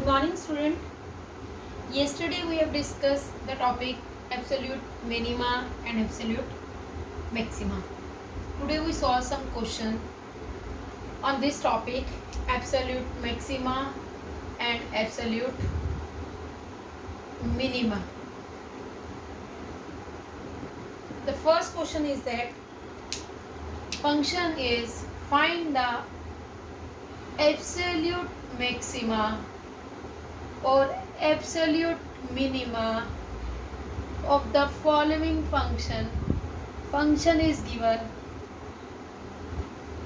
Good morning, student. Yesterday we have discussed the topic absolute minima and absolute maxima. Today we saw some question on this topic, absolute maxima and absolute minima. The first question is that function is find the absolute maxima or absolute minima of the following function. Function is given,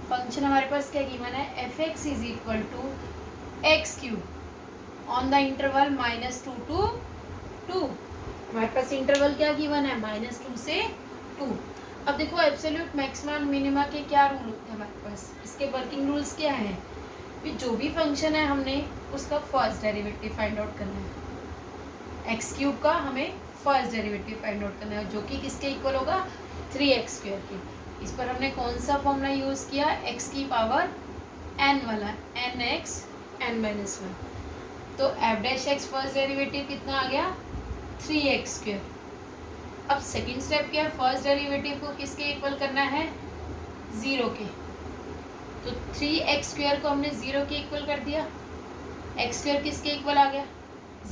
function हमारे पास क्या given है, F X is equal to X cube on the interval -2 to 2. हमारे पास interval क्या given है, -2 से 2. अब देखो एब्सोल्यूट मैक्सिमा और मिनिमा के क्या रूल होते हैं हमारे पास, इसके वर्किंग रूल्स क्या हैं कि जो भी फंक्शन है हमने उसका फर्स्ट डेरिवेटिव फाइंड आउट करना है. एक्स क्यूब का हमें फर्स्ट डेरिवेटिव फाइंड आउट करना है जो कि किसके इक्वल होगा, 3x² के. इस पर हमने कौन सा फॉर्मूला यूज़ किया, x की पावर n वाला, nx n-1. तो F dash x first derivative कितना आ गया, 3x². अब सेकंड स्टेप क्या है, फर्स्ट डेरिवेटिव को किसके इक्वल करना है, 0 के. तो 3x² को हमने 0 के इक्वल कर दिया, x² किसके इक्वल आ गया,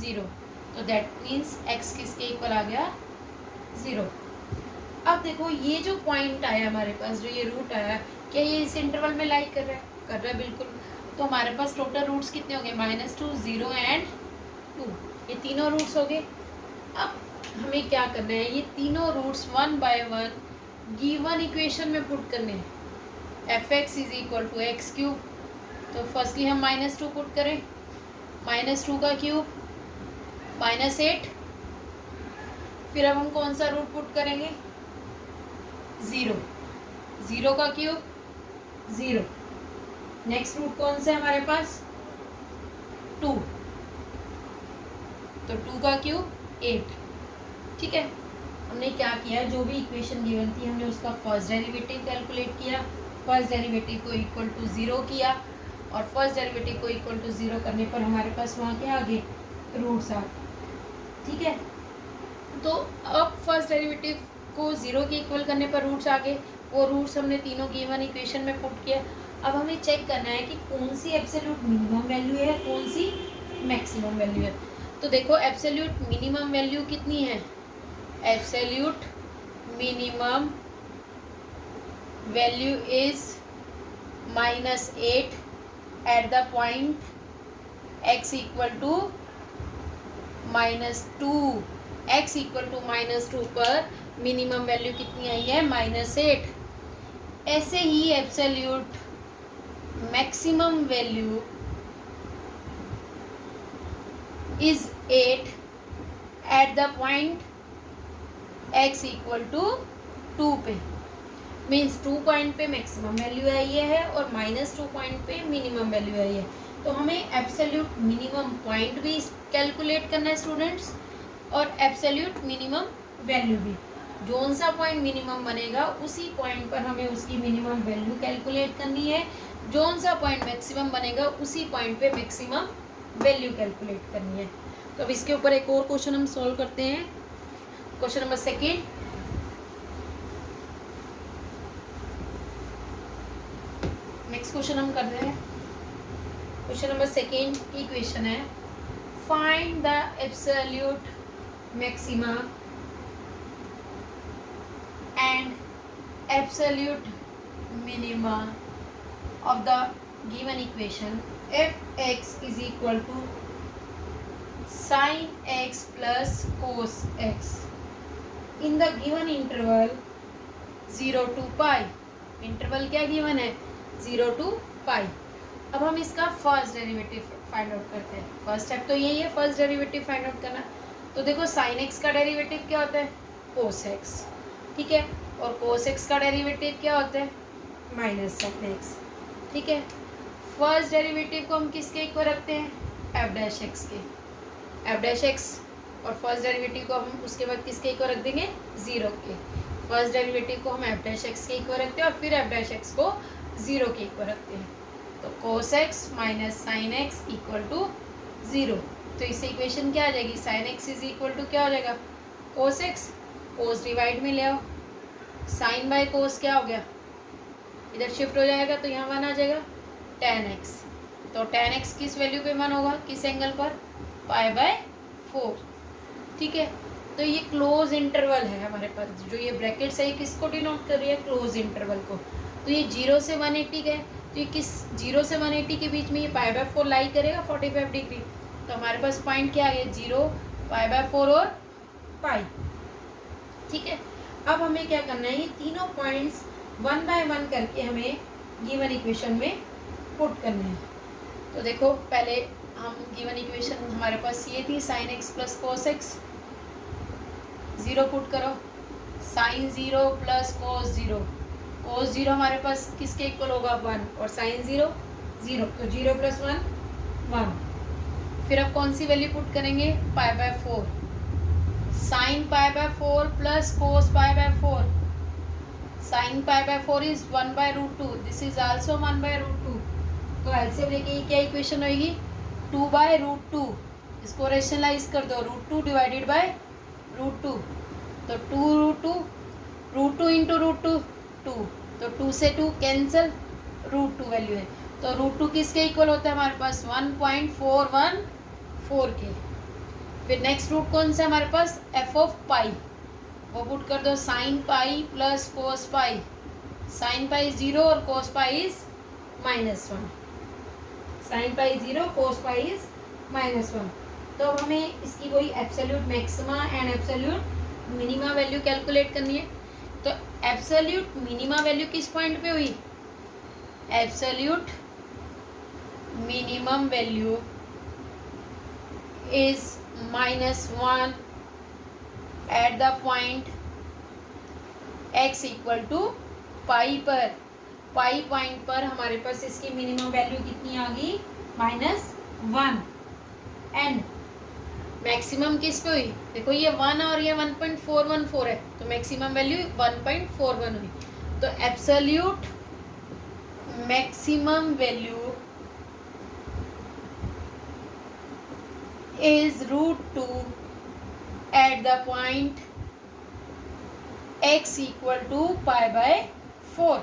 0. तो दैट मीन्स x किसके इक्वल आ गया, 0. अब देखो ये जो पॉइंट आया हमारे पास, जो ये रूट आया, क्या ये इस इंटरवल में लाई कर रहा है, कर रहा है बिल्कुल. तो हमारे पास टोटल रूट्स कितने हो गए, -2, 0 एंड 2. ये तीनों रूट्स हो गए. अब हमें क्या करना है, ये तीनों रूट्स 1 by 1 गिवन इक्वेशन में पुट करने हैं. F X is equal to X cube. तो फर्स्टली हम -2 पुट करें, -2 का क्यूब -8. फिर अब हम कौन सा रूट पुट करेंगे, 0. 0 का क्यूब 0. नेक्स्ट रूट कौन सा है हमारे पास, 2. तो 2 का क्यूब 8. ठीक है, हमने क्या किया, जो भी इक्वेशन गिवन थी हमने उसका फर्स्ट डेरिवेटिव कैलकुलेट किया, फर्स्ट डेरिवेटिव को इक्वल टू 0 किया, और फर्स्ट डेरिवेटिव को इक्वल टू 0 करने पर हमारे पास वहाँ के आगे रूट्स आ गए. ठीक है, तो अब फर्स्ट डेरिवेटिव को 0 के इक्वल करने पर रूट्स आ गए. वो रूट्स हमने तीनों गिवन इक्वेशन में पुट किया. अब हमें चेक करना है कि कौन सी एब्सोल्यूट मिनिमम वैल्यू है, कौन सी मैक्सिमम वैल्यू है. तो देखो एब्सोल्यूट मिनिमम वैल्यू कितनी है, absolute minimum value is -8 at the point x equal to -2. x equal to -2 पर मिनिमम वैल्यू कितनी आई है, -8. ऐसे ही absolute maximum value is 8 at the point x equal to 2 पे. मीन्स 2 पॉइंट पे मैक्सिमम वैल्यू आई है और -2 पॉइंट पे मिनिमम वैल्यू आई है. तो हमें एब्सोल्यूट मिनिमम पॉइंट भी कैलकुलेट करना है स्टूडेंट्स, और एब्सोल्यूट मिनिमम वैल्यू भी. जोन सा पॉइंट मिनिमम बनेगा उसी पॉइंट पर हमें उसकी मिनिमम वैल्यू कैलकुलेट करनी है. जोन सा पॉइंट मैक्सिमम बनेगा उसी पॉइंट पे मैक्सिमम वैल्यू कैलकुलेट करनी है. तो अब इसके ऊपर एक और क्वेश्चन हम सॉल्व करते हैं. Question number second, next question हम कर रहे हैं. क्वेश्चन नंबर सेकेंड की क्वेश्चन है, find the absolute maxima and absolute minima of the given equation f x is equal to sin x plus cos x in the given interval 0 to pi. Interval क्या given है, 0 to pi. अब हम इसका first derivative find out करते हैं. First step तो यही है, फर्स्ट डेरिवेटिव फाइंड आउट करना. तो देखो साइन एक्स का डेरिवेटिव क्या होता है, कोस एक्स. ठीक है, और कोस एक्स का डेरिवेटिव क्या होता है, -sin x. ठीक है, फर्स्ट डेरिवेटिव को हम किसके इक्वल रखते हैं, एफ डैश एक्स के. एफ डैश एक्स और फर्स्ट डेरिवेटिव को हम उसके बाद किसके इक्वल रख देंगे, 0 के. फर्स्ट डेरिवेटिव को हम एफ डैश एक्स के इक्वल रखते हैं और फिर एफ डैश एक्स को 0 के इक्वल रखते हैं. तो cos x minus sine X equal to 0। तो इससे इक्वेशन क्या आ जाएगी, sine X is equal to क्या हो जाएगा, कोस एक्स, कोस डिवाइड में ले आओ, साइन बाय कोस क्या हो गया, इधर शिफ्ट हो जाएगा तो यहाँ 1 आ जाएगा, टेन एक्स। तो टेन एक्स किस वैल्यू पे 1 होगा, किस एंगल पर, π/4। ठीक है, तो ये क्लोज इंटरवल है हमारे पास, जो ये ब्रैकेट्स है ये किसको डिनोट कर रही है, क्लोज इंटरवल को। तो ये 0 से 180 का है, तो ये किस 0 से 180 के बीच में ये π/4 लाई करेगा 45 डिग्री। तो हमारे पास पॉइंट क्या आ गया, 0, π/4 और पाई। ठीक है, अब हमें क्या करना है, ये तीनों पॉइंट्स 1 बाय 1 करके हमें गिवन इक्वेशन में पुट करने हैं। तो देखो पहले हम गिवन इक्वेशन हमारे पास ये थी, sine x plus cos x, 0 put करो, साइन 0 प्लस कोस 0, कोस 0 हमारे पास किसके इक्वल होगा 1, और साइन 0 0, तो 0 प्लस 1 1। फिर अब कौन सी वैल्यू पुट करेंगे, π/4, sine π/4 plus cos π/4, sine π/4 is 1/√2, this is also 1/√2। तो एलसीएम लेके ये क्या इक्वेशन होगी, 2/√2, इसको रेशनलाइज कर दो, √2 डिवाइडेड बाय √2, तो 2√2, √2 इंटू √2 2, तो 2 से 2 कैंसिल, √2 वैल्यू है, तो √2 किसके इक्वल होता है हमारे पास 1.414 के। फिर नेक्स्ट रूट कौन सा हमारे पास, एफ ऑफ पाई, वो पुट कर दो, sine pi plus cos pi, sine pi 0 और cos pi is -1, sine pi 0 cos pi is -1। तो अब हमें इसकी वही absolute maxima and absolute minima value calculate करनी है। तो एब्सोल्यूट मिनिमा वैल्यू किस पॉइंट पे हुई, absolute minimum value is -1 at the point x equal to pi पर, पाई पॉइंट पर हमारे पास इसकी मिनिमम वैल्यू कितनी आ गई, -1, एंड मैक्सिमम किस पे हुई, देखो ये 1 और ये 1.414 है, तो मैक्सिमम वैल्यू 1.41 हुई। तो absolute maximum value is √2 at the point x equal to π/4।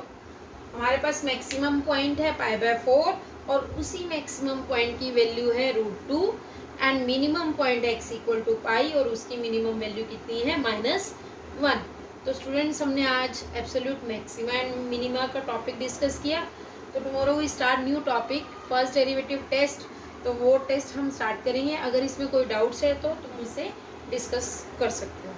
हमारे पास मैक्सिमम पॉइंट है π/4 और उसी मैक्सिमम पॉइंट की वैल्यू है √2 and minimum point x equal to pi और उसकी मिनिमम वैल्यू कितनी है -1। तो स्टूडेंट्स हमने आज एब्सोल्यूट मैक्सिमा एंड मिनिमा का टॉपिक डिस्कस किया। तो tomorrow we start new topic first derivative test, तो वो टेस्ट हम स्टार्ट करेंगे। अगर इसमें कोई डाउट्स है तो तुम मुझसे डिस्कस कर सकते हो।